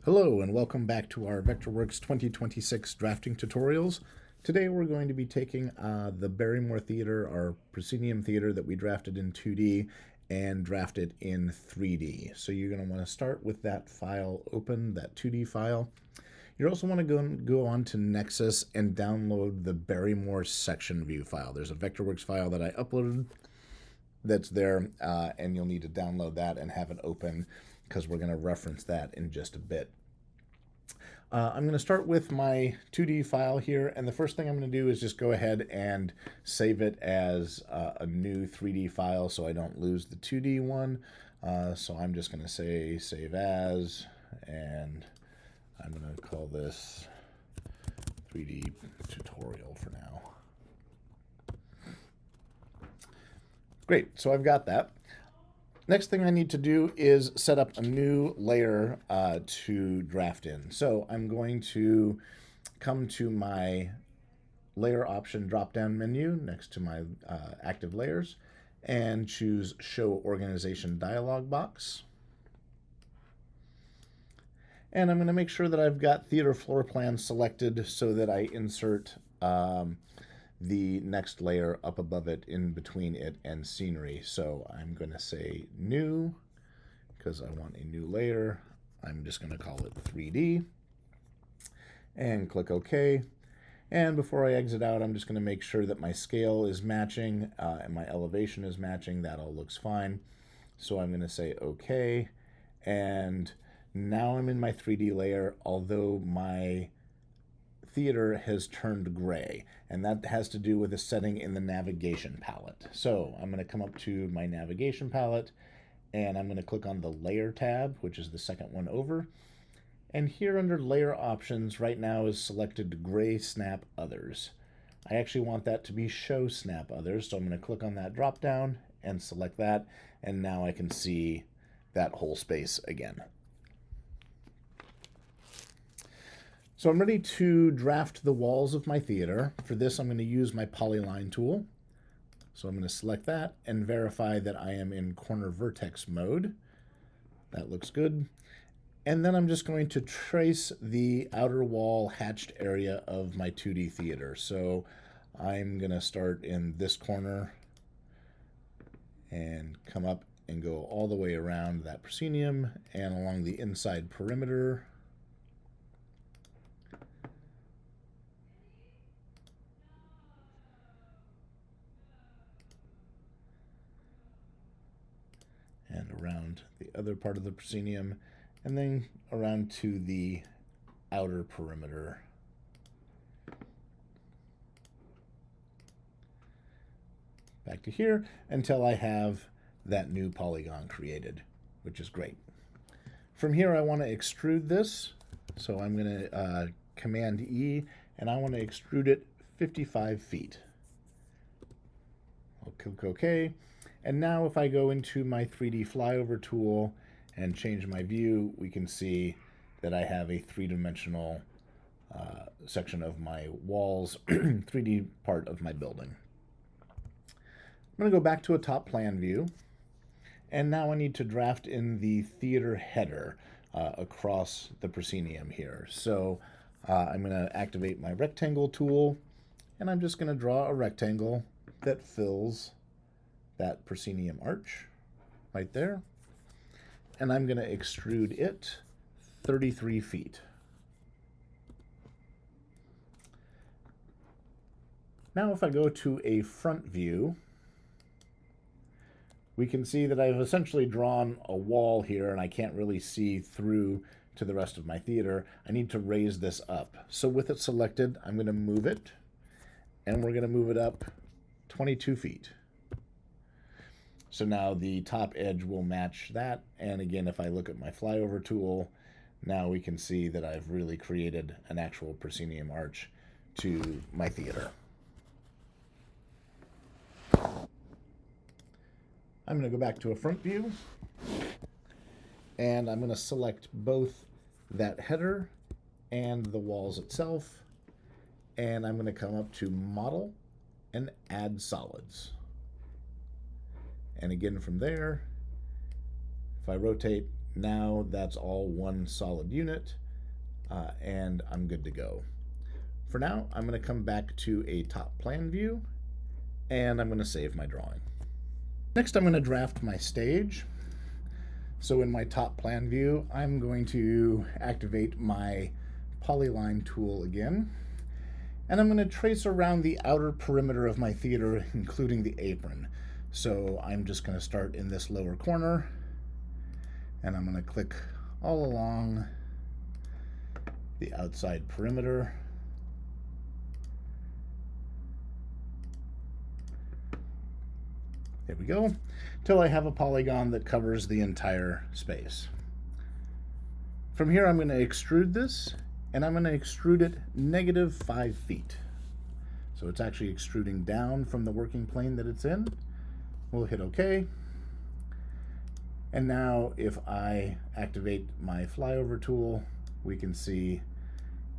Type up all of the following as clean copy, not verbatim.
Hello and welcome back to our Vectorworks 2026 drafting tutorials. Today we're going to be taking the Barrymore Theatre, our proscenium theater that we drafted in 2D, and draft it in 3D. So you're going to want to start with that file open, that 2D file. You also want to go on to Nexus and download the Barrymore section view file. There's a Vectorworks file that I uploaded that's there, and you'll need to download that and have it open because we're going to reference that in just a bit. I'm going to start with my 2D file here, and the first thing I'm going to do is just go ahead and save it as a new 3D file so I don't lose the 2D one. So I'm just going to say save as, and I'm going to call this 3D tutorial for now. Great, so I've got that. Next thing I need to do is set up a new layer to draft in. So I'm going to come to my layer option drop-down menu next to my active layers and choose Show Organization dialog box. And I'm going to make sure that I've got theater floor plan selected so that I insert the next layer up above it in between it and scenery. So I'm going to say new because I want a new layer. I'm just going to call it 3D and click OK. And before I exit out, I'm just going to make sure that my scale is matching and my elevation is matching. That all looks fine. So I'm going to say OK. And now I'm in my 3D layer, although my theater has turned gray, and that has to do with a setting in the navigation palette. So I'm going to come up to my navigation palette, and I'm going to click on the Layer tab, which is the second one over. And here under Layer Options, right now is selected Gray Snap Others. I actually want that to be Show Snap Others, so I'm going to click on that drop down and select that, and now I can see that whole space again. So I'm ready to draft the walls of my theater. For this, I'm going to use my polyline tool. So I'm going to select that and verify that I am in corner vertex mode. That looks good. And then I'm just going to trace the outer wall hatched area of my 2D theater. So I'm going to start in this corner and come up and go all the way around that proscenium and along the inside perimeter. And around the other part of the proscenium, and then around to the outer perimeter. Back to here until I have that new polygon created, which is great. From here, I want to extrude this. So I'm going to Command E, and I want to extrude it 55 feet. I'll click OK. And now if I go into my 3D flyover tool and change my view, we can see that I have a three-dimensional section of my walls, 3D part of my building. I'm going to go back to a top plan view. And now I need to draft in the theater header across the proscenium here. So I'm going to activate my rectangle tool, and I'm just going to draw a rectangle that fills that proscenium arch right there, and I'm going to extrude it 33 feet. Now if I go to a front view, we can see that I've essentially drawn a wall here, and I can't really see through to the rest of my theater. I need to raise this up. So with it selected, I'm going to move it, and we're going to move it up 22 feet. So now the top edge will match that. And again, if I look at my flyover tool, now we can see that I've really created an actual proscenium arch to my theater. I'm going to go back to a front view, and I'm going to select both that header and the walls itself, and I'm going to come up to Model and Add Solids. And again from there, if I rotate, Now that's all one solid unit, and I'm good to go. For now, I'm going to come back to a top plan view, and I'm going to save my drawing. Next, I'm going to draft my stage. So in my top plan view, I'm going to activate my polyline tool again, and I'm going to trace around the outer perimeter of my theater, including the apron. So I'm just going to start in this lower corner, and I'm going to click all along the outside perimeter. There we go, till I have a polygon that covers the entire space. From here, I'm going to extrude this, and I'm going to extrude it -5 feet. So it's actually extruding down from the working plane that it's in. We'll hit OK. And now if I activate my flyover tool, we can see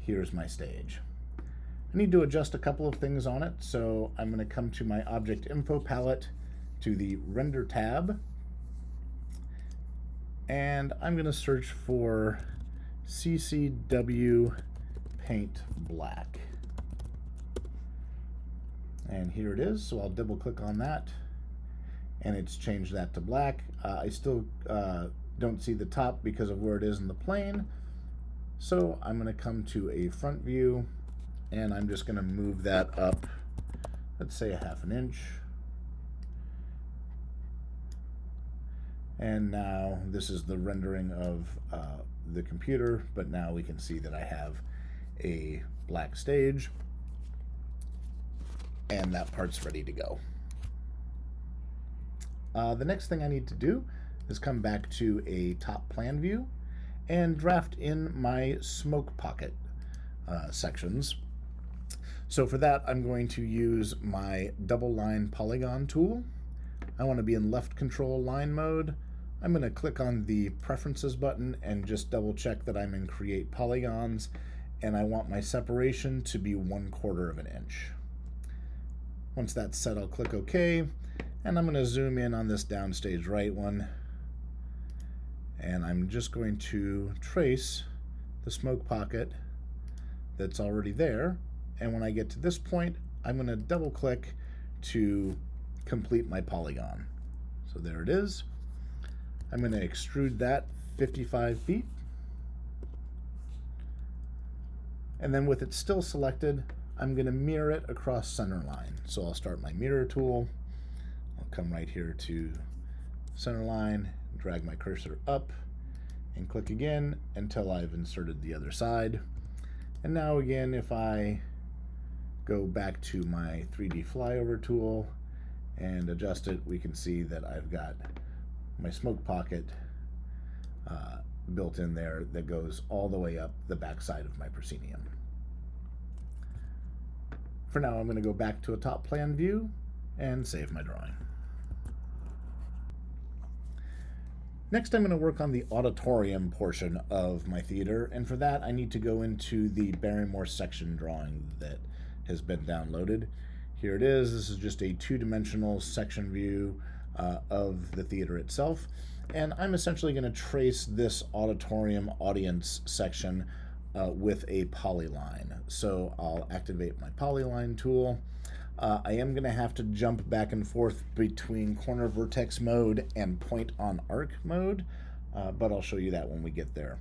here's my stage. I need to adjust a couple of things on it, so I'm going to come to my Object Info palette, to the Render tab, and I'm going to search for CCW Paint Black. And here it is, so I'll double click on that, and it's changed that to black. I still don't see the top because of where it is in the plane, so I'm going to come to a front view, and I'm just going to move that up, let's say 1/2 inch. And now this is the rendering of the computer, but now we can see that I have a black stage, and that part's ready to go. The next thing I need to do is come back to a top plan view and draft in my smoke pocket sections. So for that, I'm going to use my double line polygon tool. I want to be in left control line mode. I'm going to click on the preferences button and just double check that I'm in create polygons, and I want my separation to be 1/4 of an inch. Once that's set, I'll click OK, and I'm going to zoom in on this downstage right one, and I'm just going to trace the smoke pocket that's already there, and when I get to this point, I'm going to double click to complete my polygon. So there it is. I'm going to extrude that 55 feet. And then with it still selected, I'm going to mirror it across center line. So I'll start my mirror tool. I'll come right here to center line, drag my cursor up, and click again until I've inserted the other side. And now again, if I go back to my 3D flyover tool and adjust it, we can see that I've got my smoke pocket built in there that goes all the way up the back side of my proscenium. For now, I'm going to go back to a top plan view and save my drawing. Next, I'm going to work on the auditorium portion of my theater, and for that I need to go into the Barrymore section drawing that has been downloaded. Here it is. This is just a 2-dimensional section view of the theater itself, and I'm essentially going to trace this auditorium audience section with a polyline. So I'll activate my polyline tool. I am going to have to jump back and forth between corner vertex mode and point on arc mode, but I'll show you that when we get there.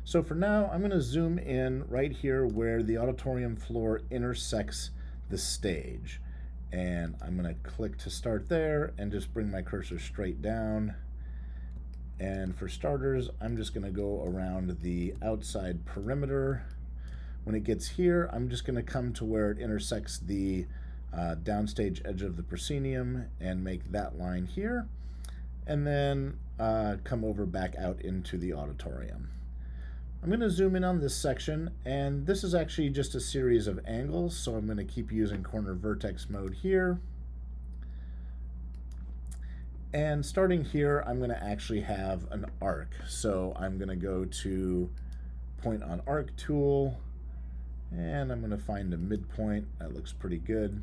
So for now, I'm going to zoom in right here where the auditorium floor intersects the stage. And I'm going to click to start there and just bring my cursor straight down. And for starters, I'm just going to go around the outside perimeter. When it gets here, I'm just going to come to where it intersects the downstage edge of the proscenium and make that line here, and then come over back out into the auditorium. I'm going to zoom in on this section, and this is actually just a series of angles, so I'm going to keep using corner vertex mode here. And starting here, I'm going to actually have an arc. So I'm going to go to point on arc tool, and I'm going to find a midpoint. That looks pretty good.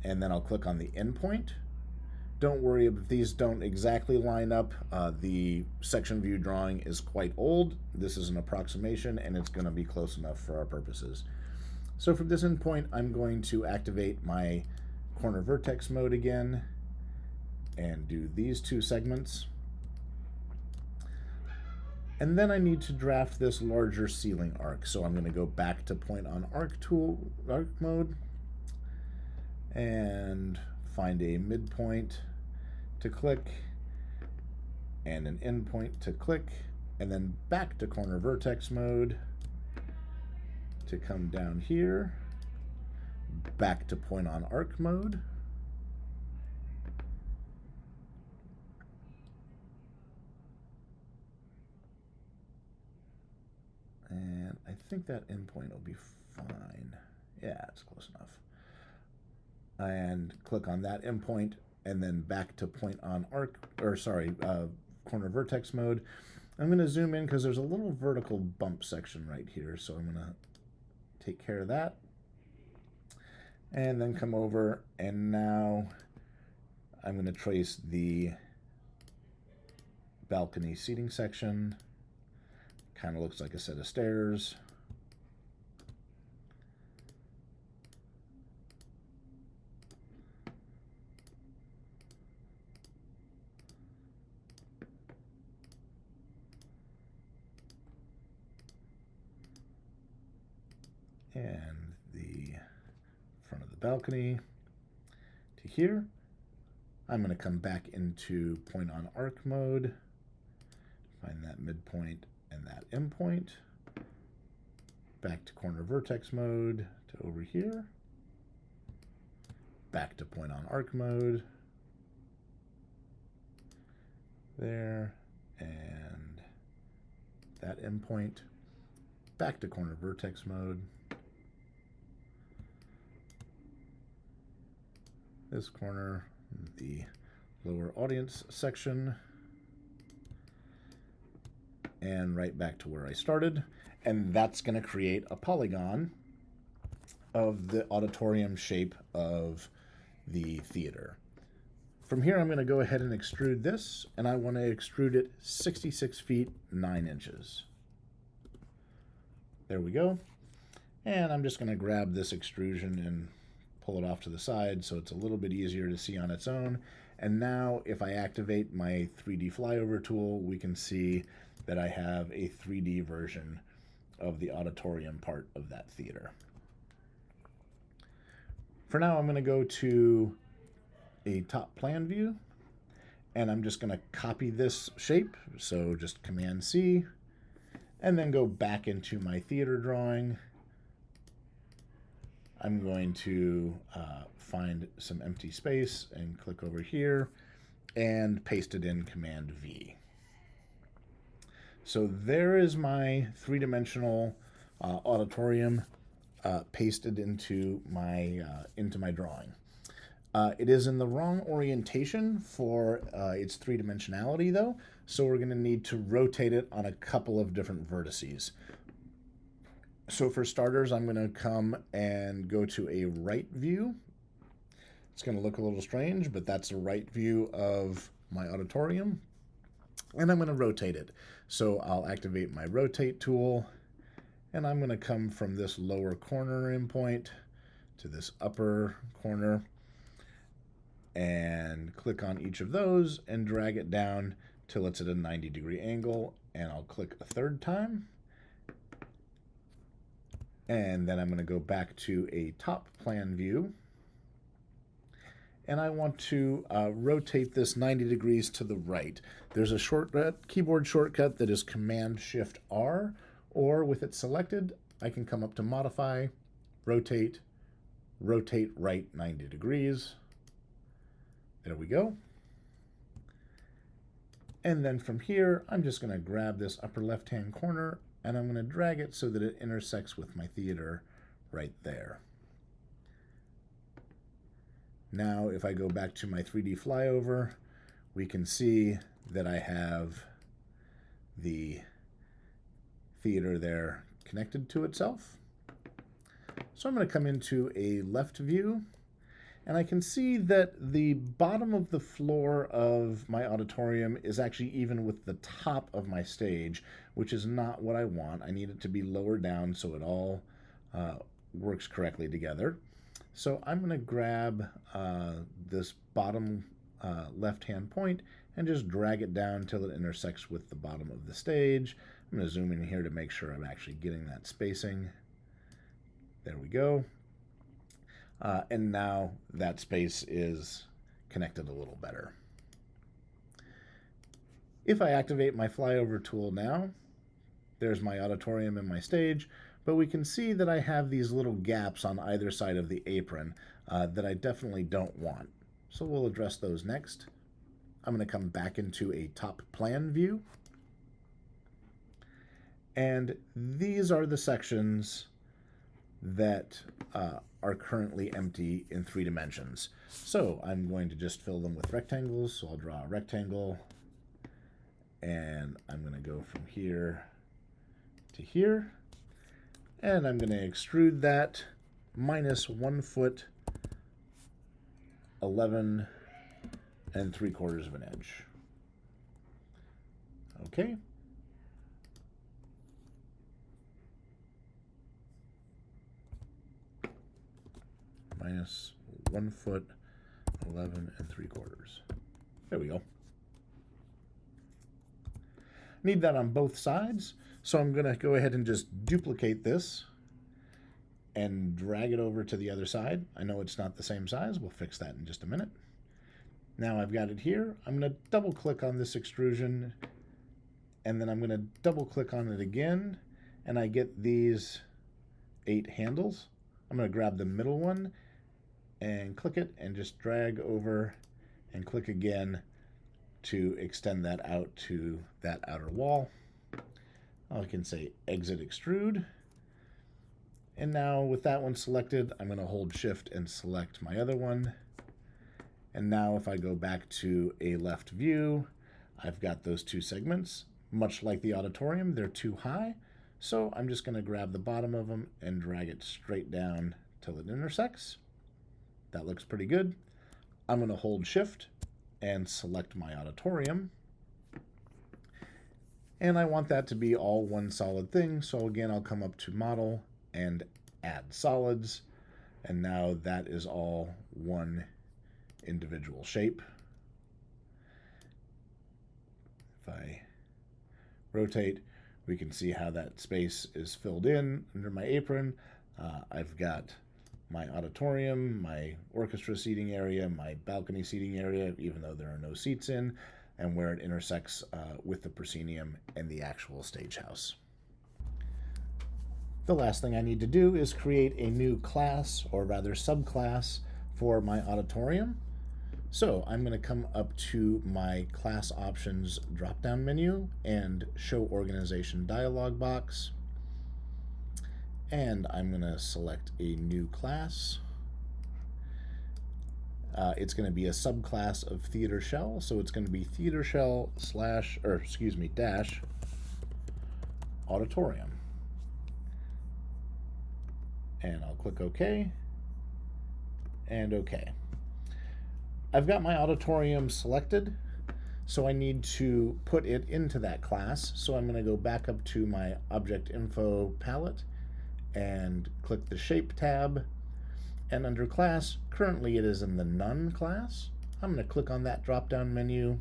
And then I'll click on the endpoint, Don't worry if these don't exactly line up. The section view drawing is quite old. This is an approximation, and it's going to be close enough for our purposes. So from this endpoint, I'm going to activate my corner vertex mode again and do these two segments. And then I need to draft this larger ceiling arc. So I'm going to go back to point on arc mode and find a midpoint to click and an endpoint to click, and then back to corner vertex mode to come down here, back to point on arc mode, and I think that endpoint will be fine. Yeah, it's close enough. And click on that endpoint, and then back to point on corner vertex mode. I'm going to zoom in because there's a little vertical bump section right here, so I'm going to take care of that. And then come over, and now I'm going to trace the balcony seating section. Kind of looks like a set of stairs. And the front of the balcony to here. I'm going to come back into point on arc mode, find that midpoint and that endpoint, back to corner vertex mode to over here, back to point on arc mode, there, and that endpoint, back to corner vertex mode, this corner, the lower audience section, and right back to where I started. And that's going to create a polygon of the auditorium shape of the theater. From here, I'm going to go ahead and extrude this, and I want to extrude it 66 feet 9 inches. There we go. And I'm just going to grab this extrusion and pull it off to the side so it's a little bit easier to see on its own. And now if I activate my 3D flyover tool, we can see that I have a 3D version of the auditorium part of that theater. For now, I'm going to go to a top plan view, and I'm just going to copy this shape. So just Command C, and then go back into my theater drawing. I'm going to find some empty space and click over here and paste it in Command V. So there is my three-dimensional auditorium pasted into my drawing. It is in the wrong orientation for its three-dimensionality though, so we're going to need to rotate it on a couple of different vertices. So for starters, I'm going to come and go to a right view. It's going to look a little strange, but that's a right view of my auditorium. And I'm going to rotate it. So I'll activate my rotate tool, and I'm going to come from this lower corner endpoint to this upper corner and click on each of those and drag it down till it's at a 90-degree angle. And I'll click a third time. And then I'm going to go back to a top plan view. And I want to rotate this 90 degrees to the right. There's a keyboard shortcut that is Command-Shift-R, or with it selected, I can come up to Modify, Rotate, Rotate Right 90 degrees. There we go. And then from here, I'm just going to grab this upper left-hand corner, and I'm going to drag it so that it intersects with my theater right there. Now, if I go back to my 3D flyover, we can see that I have the theater there connected to itself. So I'm going to come into a left view, And I can see that the bottom of the floor of my auditorium is actually even with the top of my stage, which is not what I want. I need it to be lower down so it all works correctly together. So I'm going to grab this bottom left-hand point and just drag it down until it intersects with the bottom of the stage. I'm going to zoom in here to make sure I'm actually getting that spacing. There we go. And now that space is connected a little better. If I activate my flyover tool now, there's my auditorium and my stage, but we can see that I have these little gaps on either side of the apron that I definitely don't want. So we'll address those next. I'm going to come back into a top plan view. And these are the sections that are currently empty in 3 dimensions. So I'm going to just fill them with rectangles. So I'll draw a rectangle, and I'm going to go from here to here, and I'm going to extrude that minus 1 foot 11 3/4 of an inch. Okay. Minus 1 foot 11 3/4. There we go. Need that on both sides, so I'm going to go ahead and just duplicate this and drag it over to the other side. I know it's not the same size. We'll fix that in just a minute. Now I've got it here. I'm going to double click on this extrusion, and then I'm going to double click on it again, and I get these 8 handles. I'm going to grab the middle one and click it and just drag over and click again to extend that out to that outer wall. I can say exit extrude. And now with that one selected, I'm going to hold shift and select my other one. And now if I go back to a left view, I've got those 2 segments. Much like the auditorium, they're too high. So I'm just going to grab the bottom of them and drag it straight down till it intersects. That looks pretty good. I'm going to hold shift and select my auditorium. And I want that to be all one solid thing. So again, I'll come up to model and add solids. And now that is all one individual shape. If I rotate, we can see how that space is filled in under my apron. I've got my auditorium, my orchestra seating area, my balcony seating area, even though there are no seats in, and where it intersects with the proscenium and the actual stage house. The last thing I need to do is create a new class, or rather subclass, for my auditorium. So I'm going to come up to my class options drop-down menu and show organization dialog box. And I'm going to select a new class. It's going to be a subclass of theater shell, so it's going to be theater shell dash auditorium. And I'll click OK and OK. I've got my auditorium selected, so I need to put it into that class. So I'm going to go back up to my Object Info palette and click the Shape tab. And under Class, currently it is in the None class. I'm going to click on that drop-down menu,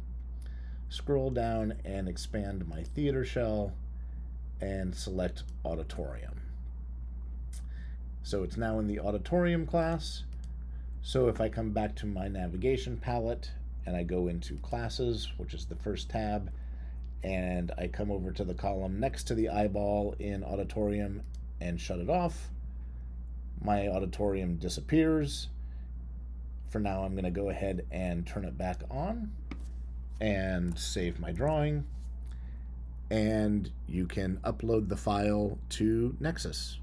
scroll down and expand my theater shell, and select Auditorium. So it's now in the Auditorium class. So if I come back to my navigation palette and I go into Classes, which is the first tab, and I come over to the column next to the eyeball in Auditorium and shut it off, my auditorium disappears. For now, I'm going to go ahead and turn it back on and save my drawing. And you can upload the file to Nexus.